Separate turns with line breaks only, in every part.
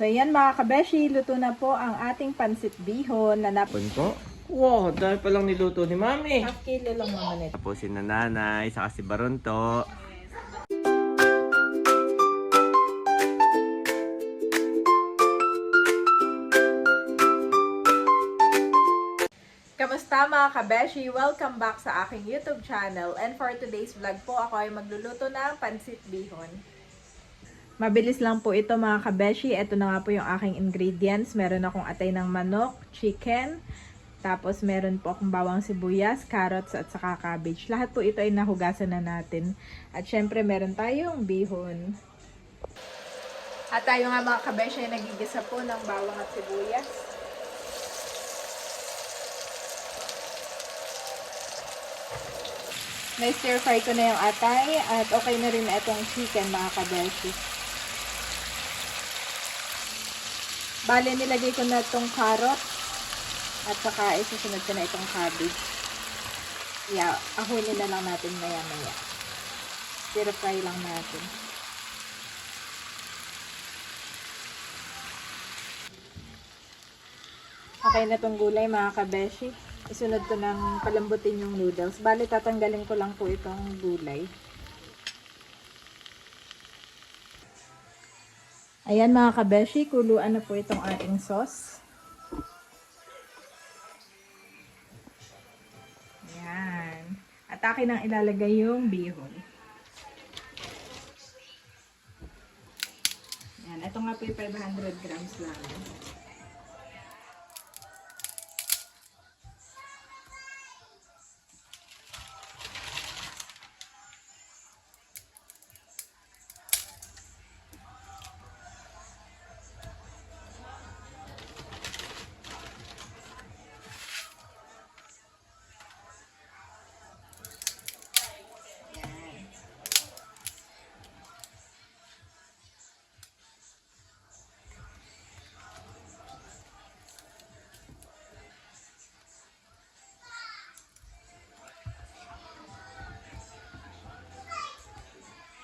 So yan mga kabeshi, luto na po ang ating pansit bihon na
Pun po. Wow, dahil pa lang niluto ni Mami.
half kilo lang naman ito.
Tapos si nanay, saka si Baronto.
Kamusta mga kabeshi? Welcome back sa aking YouTube channel. And for today's vlog po, ako ay magluluto ng pansit bihon. Mabilis lang po ito mga kabeshi. Ito na nga po yung aking ingredients. Meron akong atay ng manok, chicken, tapos meron po akong bawang sibuyas, carrots at saka cabbage. Lahat po ito ay nahugasan na natin. At syempre meron tayong bihon. At tayo nga mga kabeshi ay nagigisa po ng bawang at sibuyas. Na-stir fry ko na yung atay at okay na rin itong chicken mga kabeshi. Bale, nilagay ko na itong carrot at saka isusunod ko na itong cabbage. Yeah, ahulin na lang natin maya-maya. Stir fry lang natin. Okay na itong gulay mga kabeshi. Isunod ko ng palambutin yung noodles. Bale, tatanggalin ko lang po itong gulay. Ayan mga kabeshi, kuluan na po itong ating sauce. Ayan. At akin ang ilalagay yung bihon. Ayan. Ito nga po yung 500 grams lang.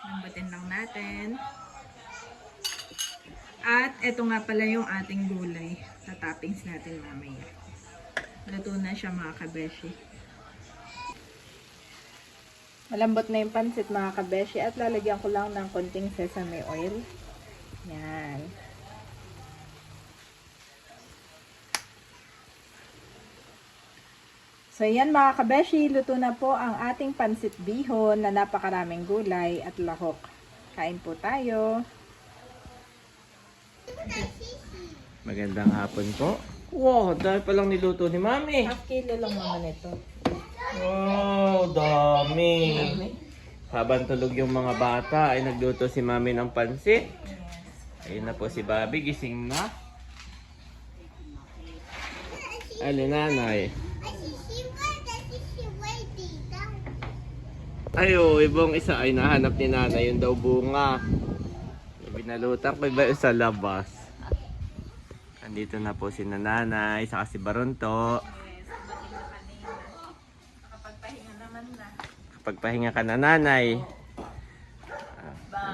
Lambutin lang natin. At ito nga pala yung ating gulay na toppings natin mamaya. Luto na siya mga kabeshi. Malambot na yung pansit mga kabeshi at lalagyan ko lang ng konting sesame oil. Yan. So yan mga kabeshi, luto na po ang ating pansit bihon na napakaraming gulay at lahok. Kain po tayo.
Magandang hapon po. Wow, dahil pa lang niluto ni Mami.
Half kilo lang naman ito.
Wow, dami. Habang tulog yung mga bata, ay nagluto si Mami ng pansit. Ayun na po si Bobby, gising na. Alin nanay? Ayo, ibang isa ay nahanap ni nanay, yung daw bunga. Binalutan ko iba sa labas. Andito na po si nanay, saka si Baronto.
Nakapagpahinga naman na.
Pagpahinga ka na nanay.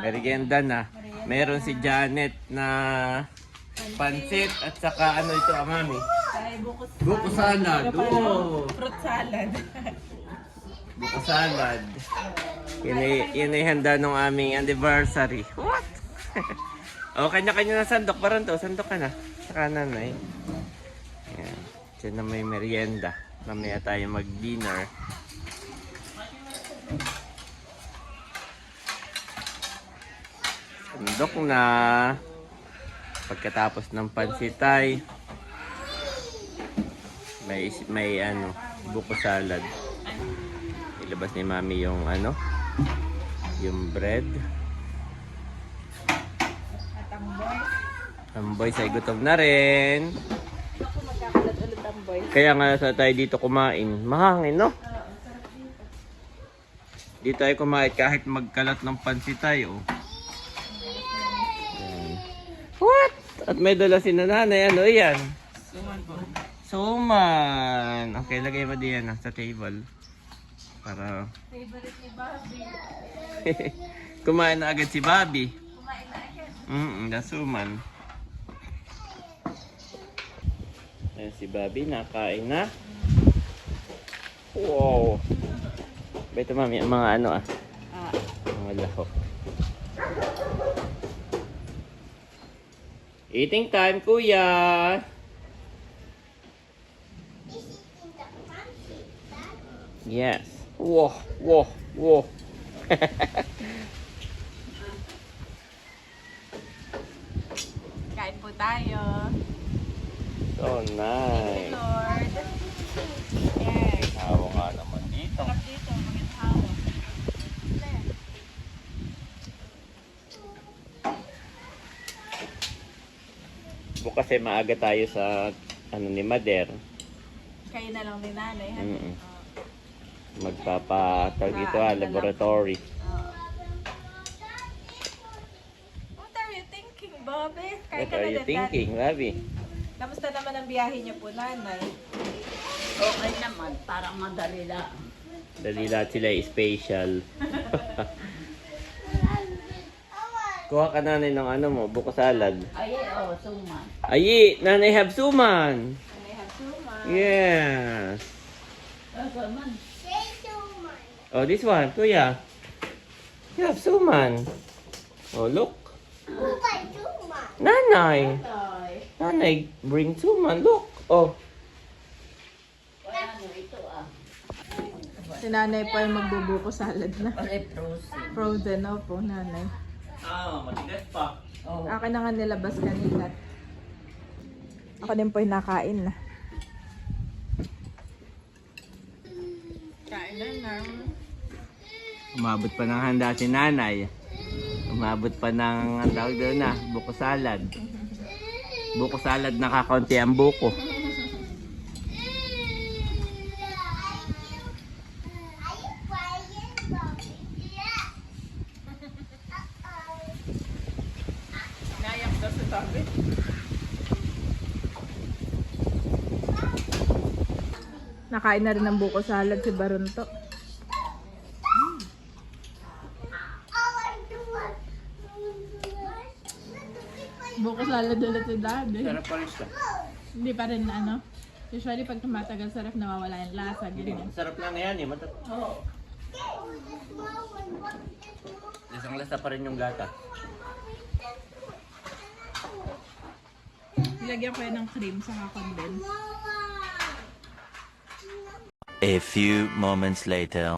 Merienda na. Meron si Janet na pansit at saka ano ito, Mami?
Ay,
Buko salad. Oh.
Fruit salad.
Buko salad. Yun ay handa nung aming anniversary. What? O, kanya-kanya na sandok. Baronto, sandok ka na. Saka nanay. Ayan. Diyan na may merienda. Mamaya tayo mag-dinner. Sandok na. Pagkatapos ng pansitay, may ano, buko salad. Ilabas ni Mami yung ano, yung bread.
At ang boys.
Ang boys ay gutom na rin.
Ako magkakalat ulit ang boys.
Kaya nga sa tayo dito kumain. Mahangin, no? Dito ay kumain kahit magkalat ng pansit tayo. Ayan. What? At may dala si nanay. Ano yan? Suman po. Suman. Okay, lagay mo diyan sa table. Para
Favorite ni Bobby.
kumain na agad si Bobby.
Kumain na agad.
Nasuman. Ayan si Bobby, nakain na. Wow! Ito mami, ang mga ano mga lahok. Eating time, kuya! Yes. Wow, wow, wow.
Kain po tayo.
So nice.
Lord. Yes.
Hawa nga naman dito.
Sarap dito. Magandang hawa.
Bukas ay maaga tayo sa ano ni Mader.
Kayo na lang ni nanay. Ha?
Mm-mm. Magpapatag dito laboratory.
What are you thinking, Bobby? Kain
What
ka
are
na
you
din,
thinking, Bobby?
Kamusta naman ang biyahe niyo po, nanay?
Okay naman, parang madali lang.
Dali lahat sila ay special. Kuha ka nanay ng ano mo, buko salad.
Ay, suman.
Ayi, nanay have suman.
Nanay have suman.
Yes.
Suman.
Oh, this one, kuya. You have suman. Oh, look. Nanay. Nanay, bring suman. Look. Oh.
Wala no, ito
Si nanay po ay magbubuko salad na.
Pare frozen.
Frozen na po, nanay.
Matigas pa.
Oh.
Akin na nga nilabas kanina. Ako din po ay nakain na. Kain na na.
Umabot pa ng handa si nanay. Umabot pa ng ang tawag doon na, buko salad. Buko salad nakakonti ang buko.
Nayak daw sa tabi. Nakain na rin ng buko salad si Barunto. Buko salad ulit si Daddy.
Sarap pa rin siya.
Hindi pa rin ano. Usually pag tumatagal sarap nawawala yung lasa. Ganyan.
Sarap lang yan eh.
Oh.
Isang lasa pa rin yung gata.
Lagyan ko yan ng cream sa condense.
A few moments later.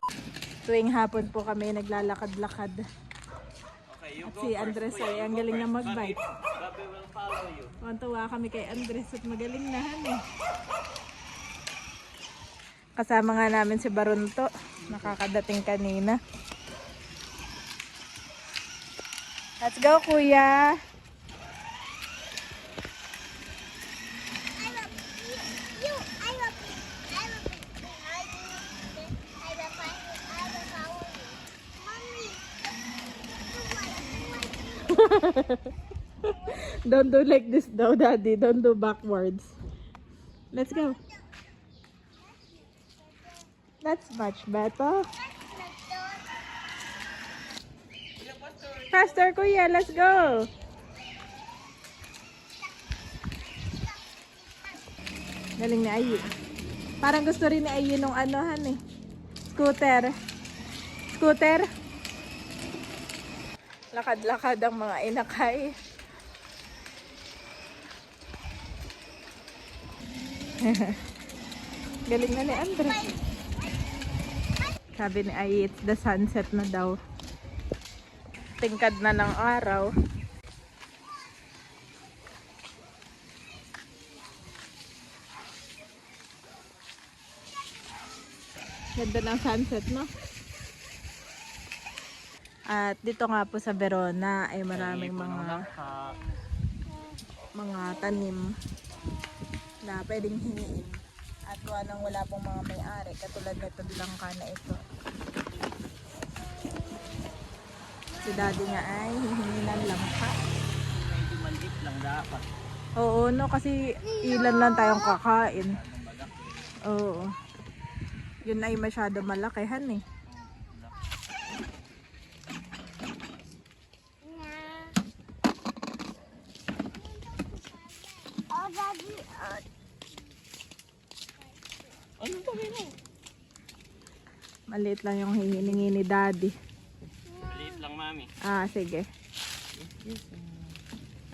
Tuwing hapon po kami naglalakad-lakad.
Okay, you
At si Andres ay ang galing na mag-bike.
Bobby will follow you.
Tuwa kami kay Andres at magaling na eh. Kasama nga namin si Barunto. Nakakadating kanina. Let's go, kuya! Don't do like this though, Daddy. Don't do backwards. Let's go. That's much better. Faster, kuya. Let's go. Galing ni Ayi. Parang gusto rin ni Ayi nung anohan eh. Scooter. Scooter. Lakad-lakad ang mga inakay. Galing na ni Andres. Sabi ni Ay, it's the sunset na daw. Tingkad na ng araw. Ganda ng sunset, no? At dito nga po sa Verona ay maraming mga tanim na pwedeng hingiin. At kung anong wala pong mga may-ari, katulad nito langka na ito. Si Daddy nga ay hihingi ng langka.
Medyo maliit lang dapat.
Oo, no, kasi ilan lang tayong kakain. Oo. Yun ay masyado malakihan eh.
Ano ba mo?
Maliit lang yung hihiningi ni Daddy.
Maliit lang, mami.
Ah, sige.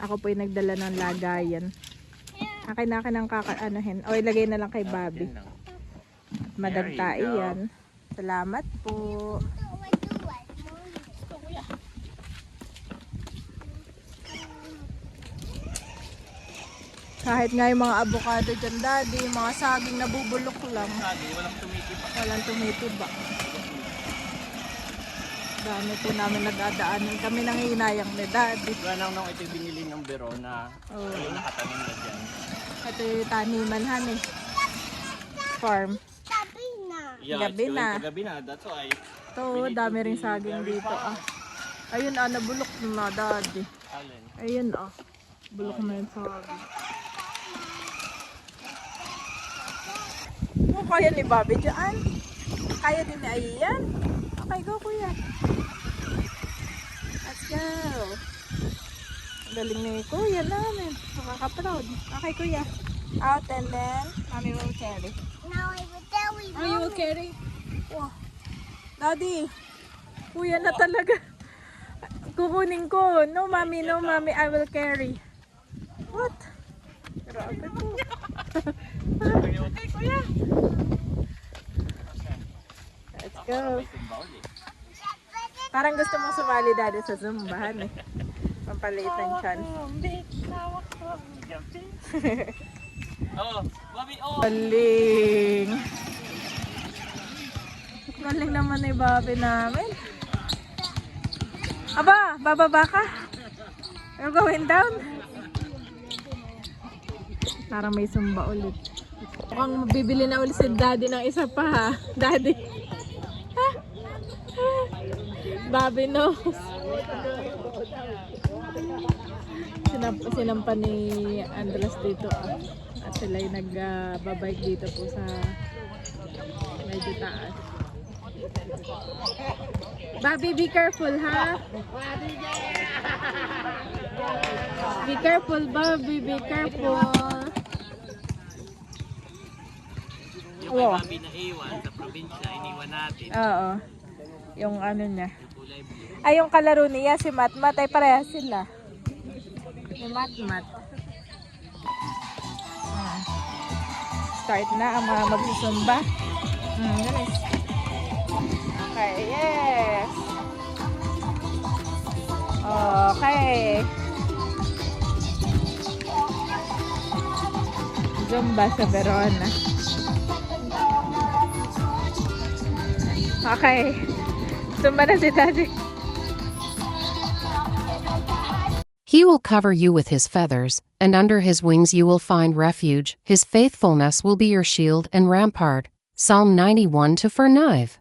Ako po yung nagdala ng lagayan. Akin ang kakaanohin. O, ilagay na lang kay Bobby.
Yan lang.
Madagtai
There you go.
yan. Salamat po. Kahit nga yung mga avocado dyan, Daddy, yung mga saging nabubulok lang.
Sabi, walang tumitiba.
Walang tumitiba. Dami po namin nagdadaanan. Kami nang hinayang ni Daddy.
Wala nang nung ito binili ng biro na
Oh.
nakatanim na dyan.
Ito yung taniman, honey. Farm.
Yeah,
Gabi
it's
na.
going to gabi na. That's why.
Ito, dami rin saging dito. Ah. Ayun, nabulok na, Daddy.
Alin?
Ayun, bulok na yung saging. Oh, kaya ni Bobby dyan. Kaya din ni Ayan. Okay, go kuya. Let's go. Ang galing ni kuya namin. Nakaka-proud. Okay, kuya. Out and then, mommy will carry. Oh, you will carry? Wow. Daddy, kuya na talaga. Kukunin ko. No, mommy, I will carry. What? Grabe po.
Okay, kuya.
Let's go. Parang gusto mong sumali, Daddy, sa Zumbahan eh. Pampaliit ng chan.
Oh, Bobby, oh.
Galing. Galing naman ni Bobby namin. Aba, bababa ka? You're going down? Parang may sumba ulit. Mukhang bibili na ulit si Daddy ng isa pa ha. Daddy. Bobby knows. Sinampa ni Andres dito at sila yung nagbabike dito po sa medyo taas. Bobby, be careful ha. Be careful, Bobby, be careful.
Yung kay Bobby na iwan sa probinsya, iniwan natin.
Oo. Yung ano niya.
Yung kulay blue.
Ay, yung kalaro niya, si Matmat, ay parehas sila. Ni Matmat. Start na ang mga magsusumba. Galis. Okay, yes. Okay. Zumba sa Verona. Okay. Zumba na si Daddy.
He will cover you with his feathers, and under his wings you will find refuge. His faithfulness will be your shield and rampart. Psalm 91:4.